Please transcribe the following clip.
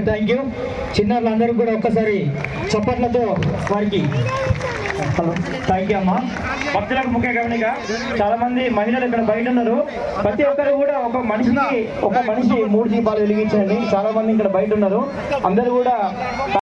Thank you. చిన్నారులందరూ కూడా ఒక్కసారి చప్పట్లతో వారికి థ్యాంక్ యూ అమ్మా. భక్తులకు ముఖ్య గమనిక, చాలా మంది మహిళలు ఇక్కడ బయట ఉన్నారు. ప్రతి ఒక్కరు కూడా ఒక మనిషి 3 దీపాలు వెలిగించండి. చాలా మంది ఇక్కడ బయట ఉన్నారు. అందరూ కూడా